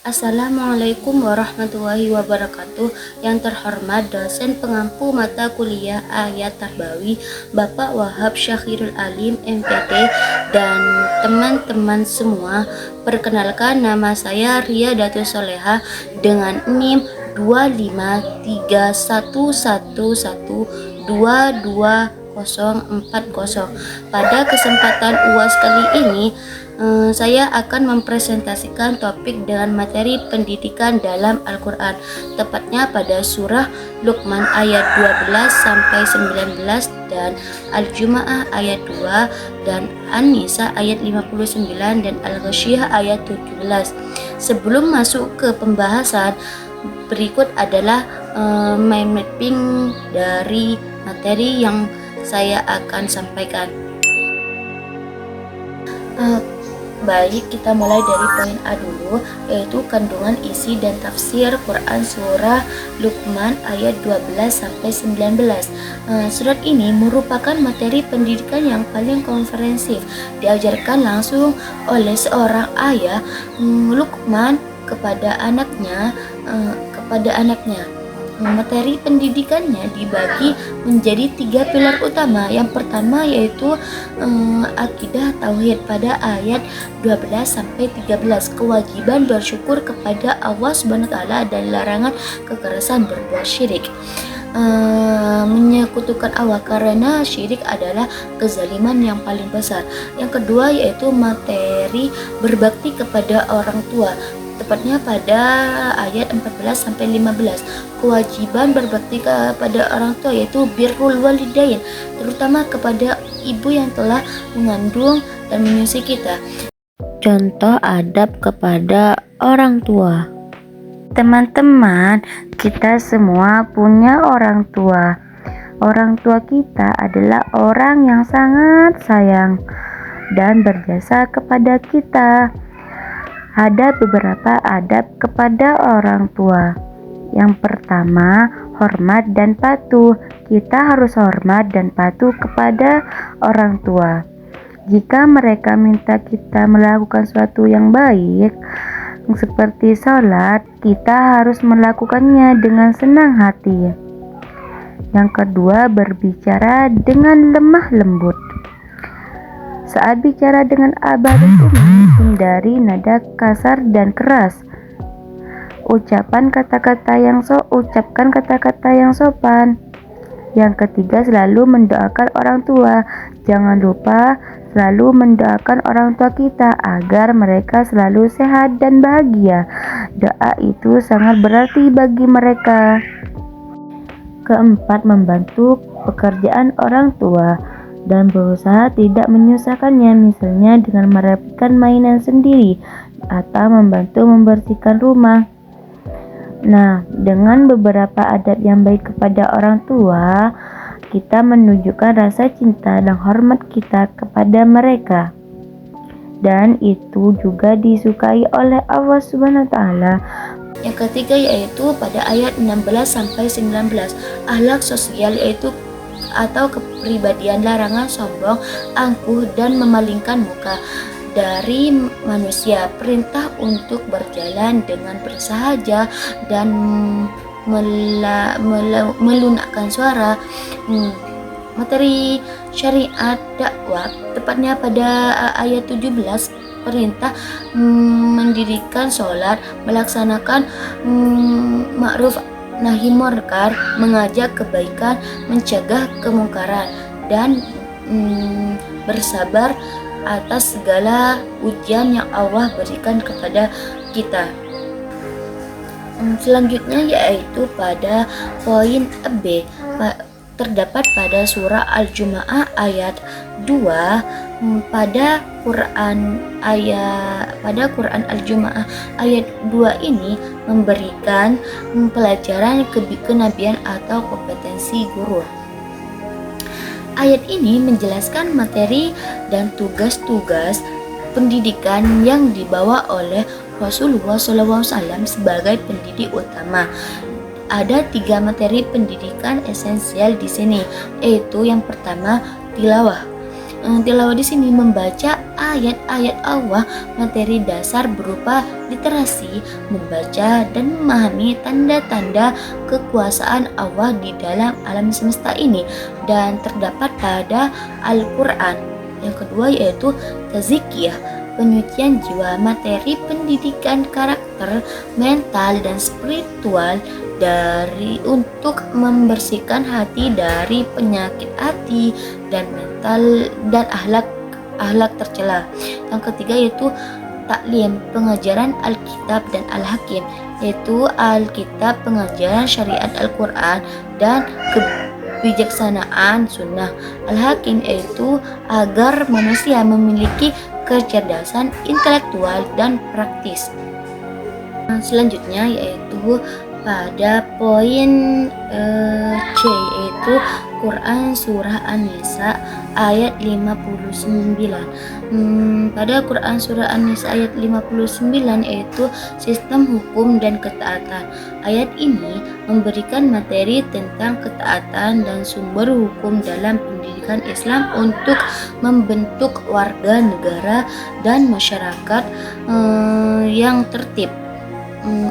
Assalamualaikum warahmatullahi wabarakatuh. Yang terhormat dosen pengampu mata kuliah ayat Tarbawi Bapak Wahab Syahirul Alim MPT dan teman-teman semua. Perkenalkan, nama saya Ria Datu Soleha dengan NIM 25311122040. Pada kesempatan UAS kali ini saya akan mempresentasikan topik dengan materi pendidikan dalam Al-Quran, tepatnya pada surah Luqman ayat 12 sampai 19 dan Al-Jumu'ah ayat 2 dan An-Nisa ayat 59 dan Al-Ghasyiyah ayat 17. Sebelum masuk ke pembahasan, berikut adalah mind mapping dari materi yang saya akan sampaikan. Baik, kita mulai dari poin A dulu, yaitu kandungan isi dan tafsir Quran surah Luqman ayat 12 sampai 19. Surat ini merupakan materi pendidikan yang paling komprehensif, diajarkan langsung oleh seorang ayah Luqman kepada anaknya. Materi pendidikannya dibagi menjadi 3 pilar utama. Yang pertama yaitu akidah tauhid pada ayat 12 sampai 13, kewajiban bersyukur kepada Allah Subhanahu wa taala dan larangan kekerasan berbuat syirik. Menyekutukan Allah karena syirik adalah kezaliman yang paling besar. Yang kedua yaitu materi berbakti kepada orang tua, tepatnya pada ayat 14 sampai 15. Kewajiban berbakti kepada orang tua yaitu birrul walidain, terutama kepada ibu yang telah mengandung dan menyusui kita. Contoh adab kepada orang tua. Teman-teman, kita semua punya orang tua. Orang tua kita adalah orang yang sangat sayang dan berjasa kepada kita. Ada beberapa adab kepada orang tua. Yang pertama, hormat dan patuh. Kita harus hormat dan patuh kepada orang tua. Jika mereka minta kita melakukan sesuatu yang baik, seperti sholat, kita harus melakukannya dengan senang hati. Yang kedua, berbicara dengan lemah lembut. Saat bicara dengan abah dan umi, hindari nada kasar dan keras. Ucapkan kata-kata yang sopan. Yang ketiga, selalu mendoakan orang tua. Jangan lupa selalu mendoakan orang tua kita agar mereka selalu sehat dan bahagia. Doa itu sangat berarti bagi mereka. Keempat, membantu pekerjaan orang tua dan berusaha tidak menyusahkannya, misalnya dengan merapikan mainan sendiri atau membantu membersihkan rumah. Nah, dengan beberapa adab yang baik kepada orang tua, kita menunjukkan rasa cinta dan hormat kita kepada mereka. Dan itu juga disukai oleh Allah Subhanahu wa taala. Yang ketiga yaitu pada ayat 16 sampai 19, akhlak sosial yaitu atau kepribadian, larangan sombong, angkuh dan memalingkan muka dari manusia, perintah untuk berjalan dengan bersahaja dan melunakkan suara. Materi syariat dakwah, tepatnya pada ayat 17, perintah mendirikan sholat, melaksanakan ma'ruf nahi munkar, mengajak kebaikan, mencegah kemungkaran, dan bersabar atas segala ujian yang Allah berikan kepada kita. Selanjutnya yaitu pada poin B, terdapat pada surah Al-Jumu'ah ayat 2. Pada Quran Al-Jumu'ah ayat 2 ini memberikan pelajaran kenabian atau kompetensi guru. Ayat ini menjelaskan materi dan tugas-tugas pendidikan yang dibawa oleh Rasulullah SAW sebagai pendidik utama. Ada 3 materi pendidikan esensial di sini, yaitu yang pertama tilawah. Tilawah di sini membaca ayat-ayat Allah, materi dasar berupa literasi, membaca dan memahami tanda-tanda kekuasaan Allah di dalam alam semesta ini dan terdapat pada Al-Quran. Yang kedua yaitu tazkiyah, penyucian jiwa, materi pendidikan karakter, mental dan spiritual untuk membersihkan hati dari penyakit hati dan mental dan akhlak tercela. Yang ketiga yaitu taklim, pengajaran Alkitab dan Al-Hakim, yaitu Alkitab pengajaran syariat Al-Quran dan kebijaksanaan sunnah. Al-Hakim yaitu agar manusia memiliki kecerdasan intelektual dan praktis. Selanjutnya yaitu pada poin C yaitu Quran Surah An-Nisa ayat 59. Pada Quran Surah An-Nisa ayat 59 yaitu sistem hukum dan ketaatan. Ayat ini memberikan materi tentang ketaatan dan sumber hukum dalam pendidikan Islam untuk membentuk warga negara dan masyarakat yang tertib.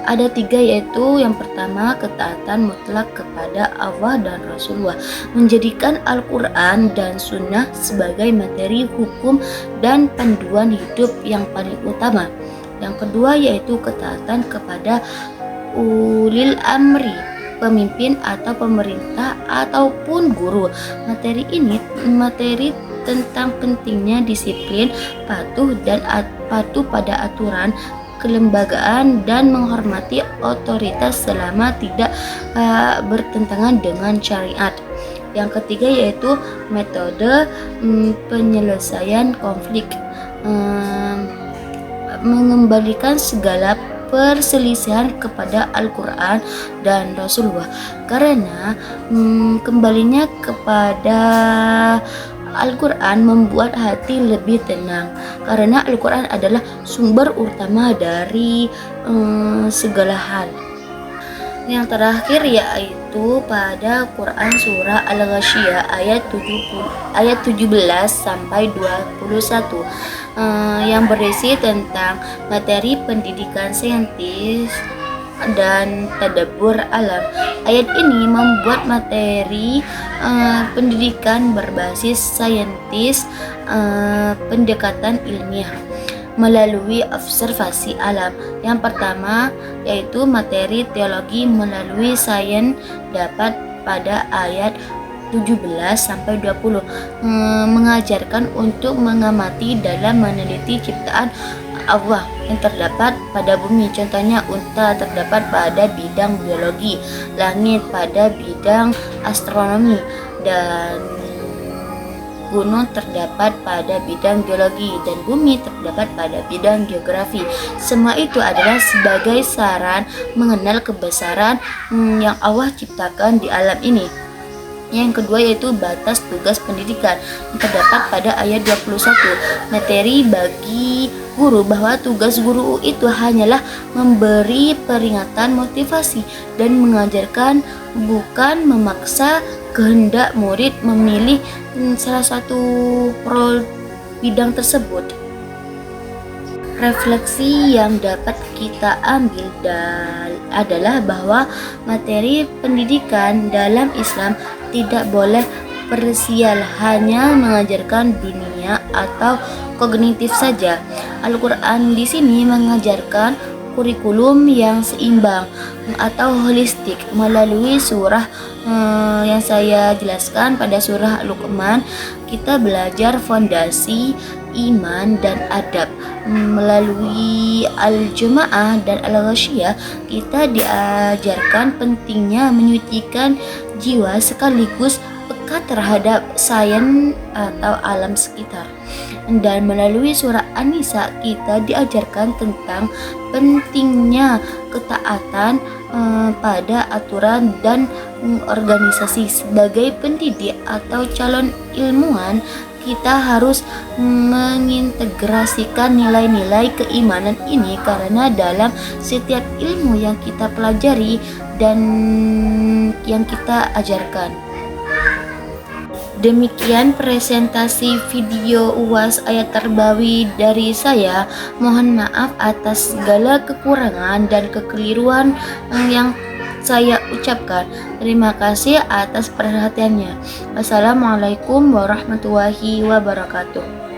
Ada 3 yaitu yang pertama ketaatan mutlak kepada Allah dan Rasulullah, menjadikan Al-Quran dan Sunnah sebagai materi hukum dan panduan hidup yang paling utama. Yang kedua yaitu ketaatan kepada ulil amri, pemimpin atau pemerintah ataupun guru. Materi ini materi tentang pentingnya disiplin, patuh pada aturan kelembagaan dan menghormati otoritas selama tidak bertentangan dengan syariat. Yang ketiga yaitu metode penyelesaian konflik, mengembalikan segala perselisihan kepada Al-Quran dan Rasulullah, karena kembalinya kepada Al-Quran membuat hati lebih tenang, karena Al-Quran adalah sumber utama dari segala hal. Yang terakhir yaitu pada Quran Surah Al-Ghasyiyah ayat 17 sampai 21 yang berisi tentang materi pendidikan saintis dan tadabbur alam. Ayat ini membuat materi pendidikan berbasis saintis, pendekatan ilmiah melalui observasi alam. Yang pertama yaitu materi teologi melalui sains dapat pada ayat 17 sampai 20 mengajarkan untuk mengamati dalam meneliti ciptaan Allah yang terdapat pada bumi. Contohnya unta terdapat pada bidang biologi, langit pada bidang astronomi, dan gunung terdapat pada bidang geologi, dan bumi terdapat pada bidang geografi. Semua itu adalah sebagai saran mengenal kebesaran yang Allah ciptakan di alam ini. Yang kedua yaitu batas tugas pendidikan yang terdapat pada ayat 21. Materi bagi guru bahwa tugas guru itu hanyalah memberi peringatan, motivasi, dan mengajarkan, bukan memaksa kehendak murid memilih salah satu bidang tersebut. Refleksi yang dapat kita ambil adalah bahwa materi pendidikan dalam Islam tidak boleh parsial, hanya mengajarkan dunia atau kognitif saja. Al-Quran di sini mengajarkan kurikulum yang seimbang atau holistik melalui surah yang saya jelaskan pada surah Luqman. Kita belajar fondasi iman dan adab. Melalui Al-Jumu'ah dan Al-Ghasyiyah kita diajarkan pentingnya menyucikan jiwa sekaligus peka terhadap sains atau alam sekitar. Dan melalui surah An-Nisa kita diajarkan tentang pentingnya ketaatan pada aturan dan organisasi. Sebagai pendidik atau calon ilmuwan, kita harus mengintegrasikan nilai-nilai keimanan ini, karena dalam setiap ilmu yang kita pelajari dan yang kita ajarkan. Demikian presentasi video UAS ayat terbawi dari saya. Mohon maaf atas segala kekurangan dan kekeliruan yang saya ucapkan. Terima kasih atas perhatiannya. Wassalamualaikum warahmatullahi wabarakatuh.